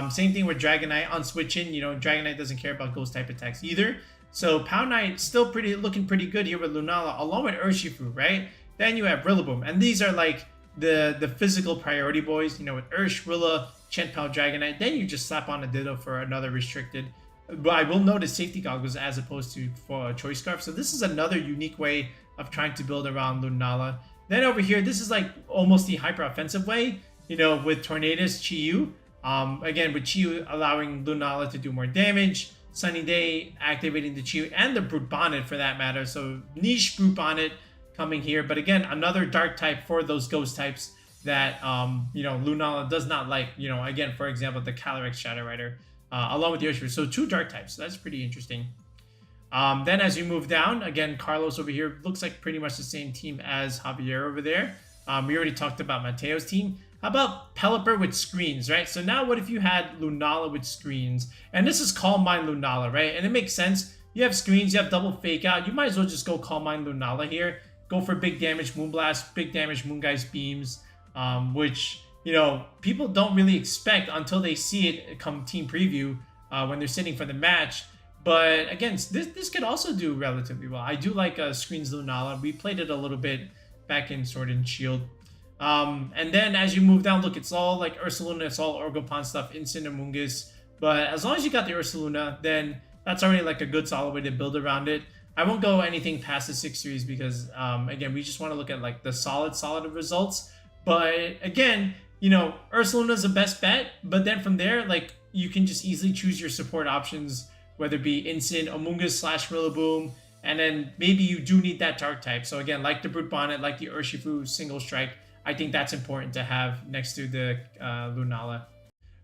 Same thing with Dragonite on switching. Dragonite doesn't care about ghost type attacks either. So Pao Knight still looking pretty good here with Lunala, along with Urshifu, right? Then you have Rillaboom, and these are like the physical priority boys, with Ursh, Rilla, Chien-Pao, Dragonite. Then you just slap on a Ditto for another restricted. But I will notice safety goggles as opposed to for a Choice Scarf. So this is another unique way of trying to build around Lunala. Then over here, this is like almost the hyper offensive way, with Tornadus, Chi-Yu. Again, with Chi-Yu allowing Lunala to do more damage. Sunny Day activating the Chi-Yu and the Brute Bonnet for that matter. So niche Brute Bonnet coming here. But again, another dark type for those ghost types that, Lunala does not like. Again, for example, the Calyrex Shadow Rider. Along with the Urshifu. So 2 dark types. So that's pretty interesting. Then as you move down, again, Carlos over here looks like pretty much the same team as Javier over there. We already talked about Mateo's team. How about Pelipper with screens, right? So now what if you had Lunala with screens? And this is Calm Mind Lunala, right? And it makes sense. You have screens, you have double fake out. You might as well just go Calm Mind Lunala here. Go for big damage Moonblast, big damage Moongeist Beams, which... people don't really expect until they see it come team preview when they're sitting for the match. But again, this could also do relatively well. I do like Screens Lunala. We played it a little bit back in Sword and Shield. And then as you move down, look, it's all like Ursaluna, it's all Ogerpon stuff, Instant Amoonguss. But as long as you got the Ursaluna, then that's already like a good solid way to build around it. I won't go anything past the 6 series because, again, we just want to look at like the solid results. But again, Ursaluna is the best bet, but then from there, like, you can just easily choose your support options, whether it be Instant, Amoonguss / Rillaboom, and then maybe you do need that dark type. So again, like the Brute Bonnet, like the Urshifu single strike, I think that's important to have next to the Lunala.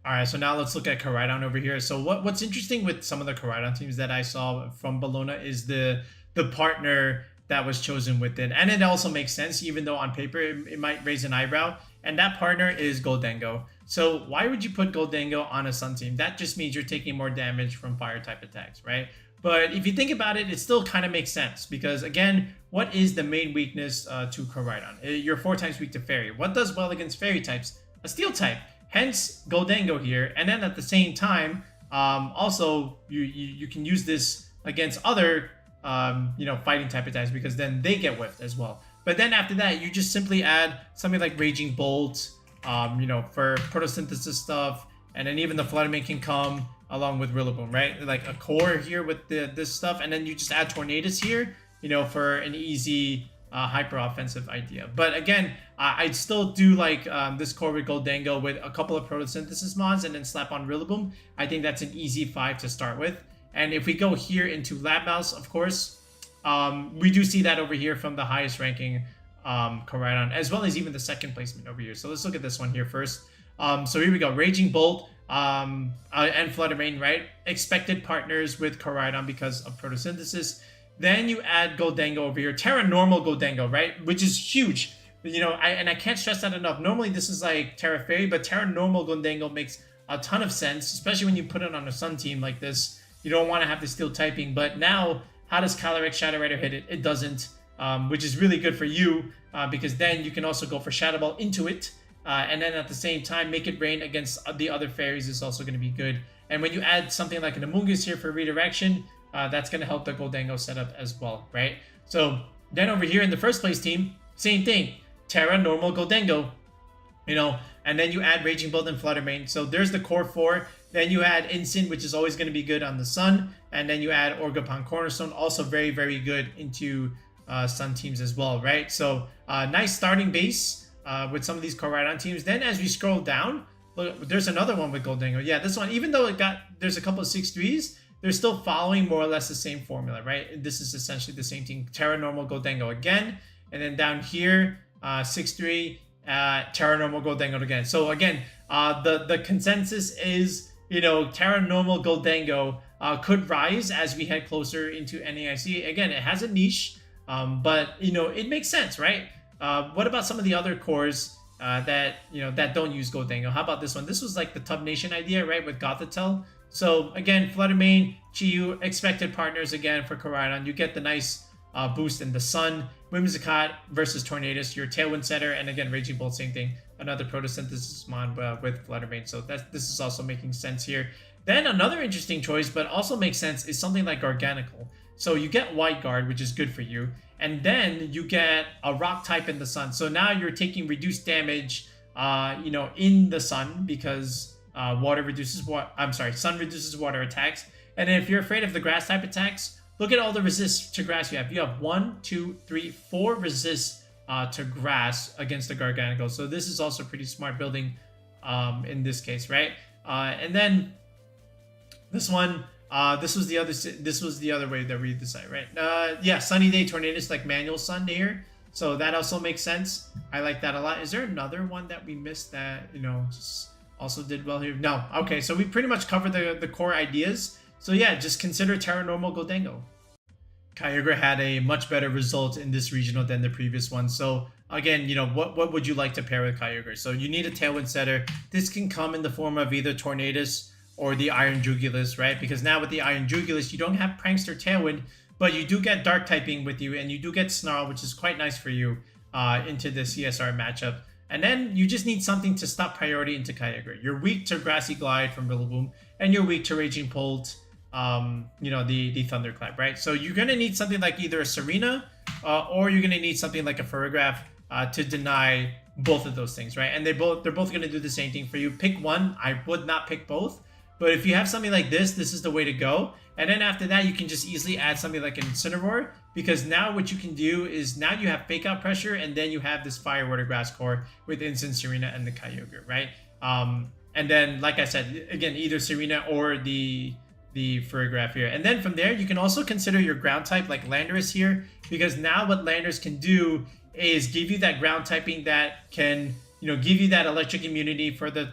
All right, so now let's look at Koraidon over here. So what's interesting with some of the Koraidon teams that I saw from Bologna is the partner that was chosen with it. And it also makes sense, even though on paper it might raise an eyebrow. And that partner is Gholdengo. So why would you put Gholdengo on a Sun team? That just means you're taking more damage from fire type attacks, right? But if you think about it, it still kind of makes sense. Because again, what is the main weakness to Koraidon? You're 4 times weak to Fairy. What does well against Fairy types? A Steel type. Hence Gholdengo here. And then at the same time, also you can use this against other fighting type attacks because then they get whiffed as well. But then after that, you just simply add something like Raging Bolt, for photosynthesis stuff, and then even the Fluttermane can come along with Rillaboom, right? Like a core here with this stuff, and then you just add Tornadus here, for an easy hyper offensive idea. But again, I'd still do like this core with Gholdengo with a couple of photosynthesis mods and then slap on Rillaboom. I think that's an easy 5 to start with. And if we go here into Lab Mouse, of course, we do see that over here from the highest ranking Koraidon, as well as even the second placement over here. So let's look at this one here first. So here we go. Raging Bolt and Fluttermane, right? Expected partners with Koraidon because of photosynthesis. Then you add Gholdengo over here. Terra Normal Gholdengo, right? Which is huge. I can't stress that enough. Normally this is like Terra Fairy, but Terra Normal Gholdengo makes a ton of sense, especially when you put it on a Sun team like this. You don't want to have the Steel typing, but now how does Calyrex Shadow Rider hit it? It doesn't, which is really good for you because then you can also go for Shadow Ball into it. And then at the same time, make it rain against the other fairies is also going to be good. And when you add something like an Amoonguss here for redirection, that's going to help the Gholdengo setup as well, right? So Then over here in the first place team, same thing. Terra, Normal, Gholdengo, and then you add Raging Bolt and Flutter Mane. So there's the core 4. Then you add Instant, which is always going to be good on the Sun. And then you add Orgapon Cornerstone, also very, very good into Sun teams as well, right? So nice starting base with some of these Koraidon teams. Then as we scroll down, look, there's another one with Gholdengo. Yeah, this one, even though there's a couple of 6-3s, they're still following more or less the same formula, right? This is essentially the same thing. Terra, Normal, Gholdengo again. And then down here, 6-3, Terra, Normal, Gholdengo again. So again, the consensus is, Terra, Normal, Gholdengo could rise as we head closer into NAIC. Again, it has a niche, but, it makes sense, right? What about some of the other cores that don't use Gholdengo? How about this one? This was like the Tub Nation idea, right, with Gothitelle. So again, Flutter Mane, Chiyu, expected partners again for Koraidon. You get the nice boost in the Sun. Whimsicott versus Tornadus, your Tailwind setter, and again, Raging Bolt, same thing. Another Photosynthesis Mon with Flutter Mane. So this is also making sense here. Then another interesting choice, but also makes sense, is something like Garganical. So you get White Guard, which is good for you. And then you get a Rock type in the Sun. So now you're taking reduced damage, in the Sun because Sun reduces water attacks. And then if you're afraid of the Grass type attacks, look at all the resists to Grass you have. You have 1, 2, 3, 4 resists to Grass against the Garganical. So this is also pretty smart building in this case, right? And then this one, this was the other way that we decide, right? Yeah, Sunny Day Tornadus, like manual Sun here. So that also makes sense. I like that a lot. Is there another one that we missed that, just also did well here? No. Okay, so we pretty much covered the core ideas. So yeah, just consider Terra, Normal, Gholdengo. Kyogre had a much better result in this regional than the previous one. So again, what would you like to pair with Kyogre? So you need a Tailwind setter. This can come in the form of either Tornadus or the Iron Jugulis, right? Because now with the Iron Jugulis, you don't have Prankster Tailwind, but you do get Dark typing with you, and you do get Snarl, which is quite nice for you into the CSR matchup. And then you just need something to stop priority into Kyogre. You're weak to Grassy Glide from Rillaboom, and you're weak to Raging Bolt, the Thunderclap, right? So you're gonna need something like either a Serena or you're gonna need something like a Ferrograph to deny both of those things, right? And they're both gonna do the same thing for you. Pick one. I would not pick both, but if you have something like this is the way to go. And then after that, you can just easily add something like an Incineroar, because now what you can do is now you have Fake Out Pressure, and then you have this Fire, Water, Grass core with Instant, Serena, and the Kyogre, right? And then, like I said, again, either Serena or the Ferrograph here. And then from there, you can also consider your ground type like Landorus here, because now what Landorus can do is give you that ground typing that can, give you that electric immunity for the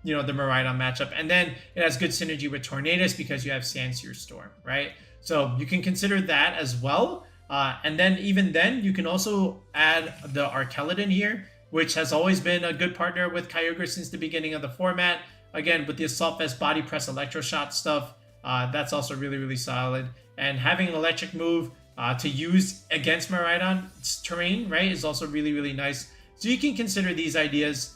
Miraidon matchup. And then it has good synergy with Tornadus because you have Sandsear Storm, right? So you can consider that as well. And then even then, you can also add the Arkeladon here, which has always been a good partner with Kyogre since the beginning of the format. Again, with the Assault Vest, Body Press, Electro Shot stuff, that's also really, really solid. And having an electric move to use against Miraidon's terrain, right, is also really, really nice. So you can consider these ideas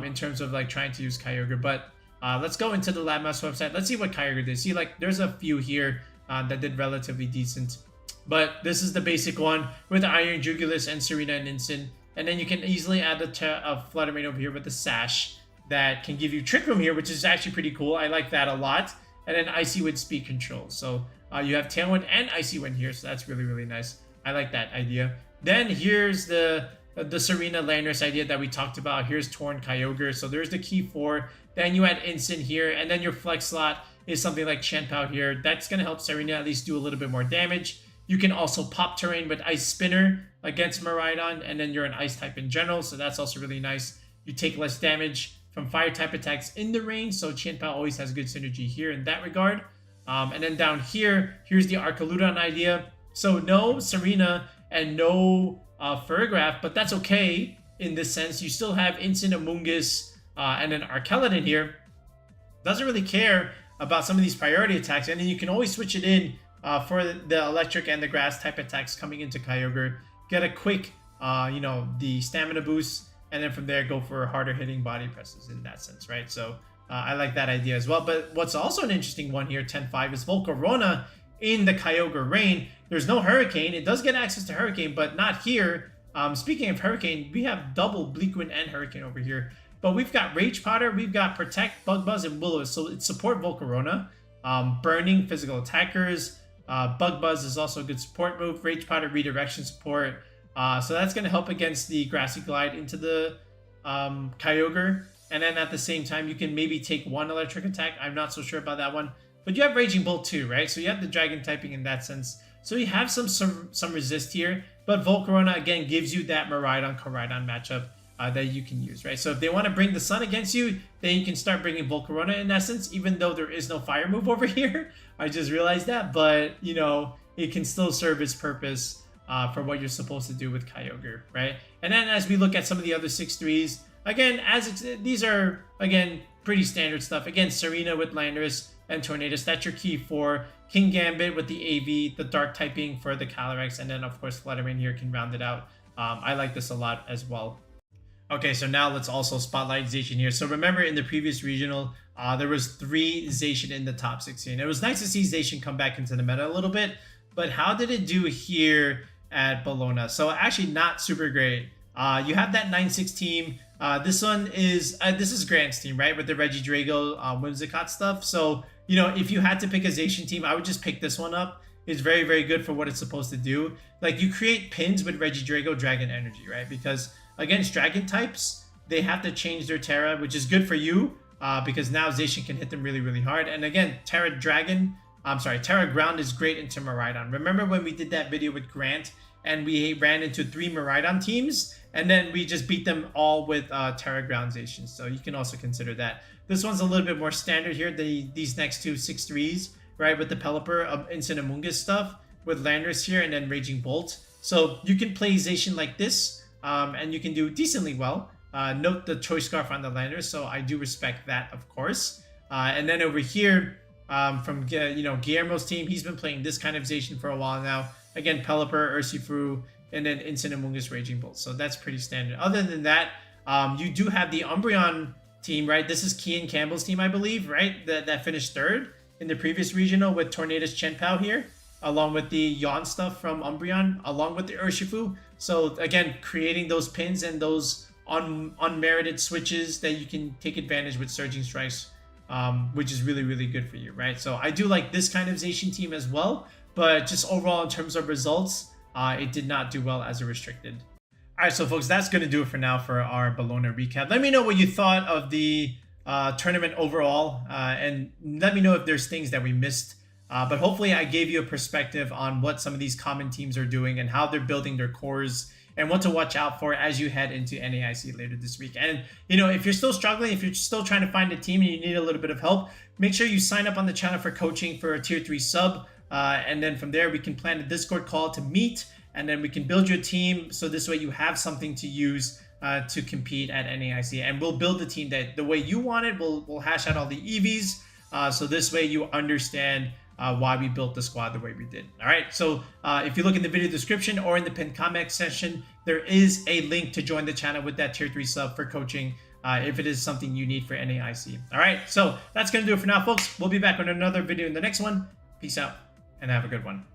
in terms of like trying to use Kyogre. But let's go into the LabMaster website. Let's see what Kyogre did. See, like there's a few here that did relatively decent. But this is the basic one with Iron Jugulis and Serena and Instant. And then you can easily add a Flutter Mane over here with the Sash that can give you Trick Room here, which is actually pretty cool. I like that a lot. And then Icy Wind Speed Control. So you have Tailwind and Icy Wind here, so that's really, really nice. I like that idea. Then here's the Serena Landorus idea that we talked about. Here's Torn Kyogre. So there's the key 4. Then you add Instant here, and then your flex slot is something like Chien-Pao here. That's going to help Serena at least do a little bit more damage. You can also pop terrain with Ice Spinner against Miraidon, and then you're an Ice type in general, so that's also really nice. You take less damage from Fire type attacks in the range, so Chien-Pao always has good synergy here in that regard. And then down here, here's the Arcaludon idea. So no Serena and no Ferrograph, but that's okay in this sense. You still have Instant, Amoonguss, and then Arkeladon here. Doesn't really care about some of these priority attacks, and then you can always switch it in for the electric and the grass type attacks coming into Kyogre. Get a quick, the stamina boost, and then from there go for harder hitting body presses in that sense, right? So I like that idea as well. But what's also an interesting one here, 10-5, is Volcarona in the Kyogre Rain. There's no Hurricane. It does get access to Hurricane, but not here. Speaking of Hurricane, we have double Bleak Wind and Hurricane over here. But we've got Rage Powder, we've got Protect, Bug Buzz, and Willow. So it support Volcarona. Burning physical attackers. Bug Buzz is also a good support move. Rage Powder, redirection support. So that's going to help against the Grassy Glide into the Kyogre. And then at the same time, you can maybe take one electric attack. I'm not so sure about that one. But you have Raging Bolt too, right? So you have the Dragon typing in that sense. So you have some resist here. But Volcarona, again, gives you that Miraidon Koraidon matchup that you can use, right? So if they want to bring the Sun against you, then you can start bringing Volcarona in essence, even though there is no Fire move over here. I just realized that. But, you know, it can still serve its purpose for what you're supposed to do with Kyogre, right? And then as we look at some of the other 6-3s, again, these are, again, pretty standard stuff. Again, Serena with Landorus and Tornadus, that's your key for King Gambit with the AV, the Dark typing for the Calyrex, and then, of course, Fluttermane here can round it out. I like this a lot as well. Okay, so now let's also spotlight Zacian here. So remember in the previous regional, there was 3 Zacian in the top 16. It was nice to see Zacian come back into the meta a little bit, but how did it do here at Bologna? So actually not super great. You have that 9-6 team. This is Grant's team, right? With the Regidrago, Whimsicott stuff. So, you know, if you had to pick a Zacian team, I would just pick this one up. It's very, very good for what it's supposed to do. Like, you create pins with Regidrago, Dragon Energy, right? Because against Dragon types, they have to change their Terra, which is good for you because now Zacian can hit them really, really hard. And again, Terra Ground is great into Miraidon. Remember when we did that video with Grant and we ran into 3 Miraidon teams and then we just beat them all with Terra Ground Zacian. So you can also consider that. This one's a little bit more standard here. These next 2 6-3s, right? With the Pelipper, Instant Amoonguss stuff with Landorus here and then Raging Bolt. So you can play Zacian like this. And you can do decently well. Note the Choice Scarf on the Landorus, so I do respect that, of course. And then over here, from Guillermo's team, he's been playing this kind of Zacian for a while now. Again, Pelipper, Urshifu, and then Instant Amoonguss, Raging Bolt. So that's pretty standard. Other than that, you do have the Umbreon team, right? This is Kian Campbell's team, I believe, right? That finished 3rd in the previous regional with Tornadus Chenpao here, along with the Yawn stuff from Umbreon, along with the Urshifu. So again, creating those pins and those unmerited switches that you can take advantage with Surging Strikes, which is really, really good for you, right? So I do like this kind of Zacian team as well, but just overall in terms of results, it did not do well as a restricted. All right, so folks, that's going to do it for now for our Bologna recap. Let me know what you thought of the tournament overall, and let me know if there's things that we missed. But hopefully I gave you a perspective on what some of these common teams are doing and how they're building their cores and what to watch out for as you head into NAIC later this week. And, you know, if you're still struggling, if you're still trying to find a team and you need a little bit of help, make sure you sign up on the channel for coaching for a tier 3 sub. And then from there, we can plan a Discord call to meet, and then we can build your team. So this way you have something to use to compete at NAIC. And we'll build the team that the way you want it. We'll hash out all the EVs. So this way you understand why we built the squad the way we did. All right, so if you look in the video description or in the pinned comment section, there is a link to join the channel with that tier 3 sub for coaching if it is something you need for NAIC. All right, so that's going to do it for now, folks. We'll be back with another video in the next one. Peace out and have a good one.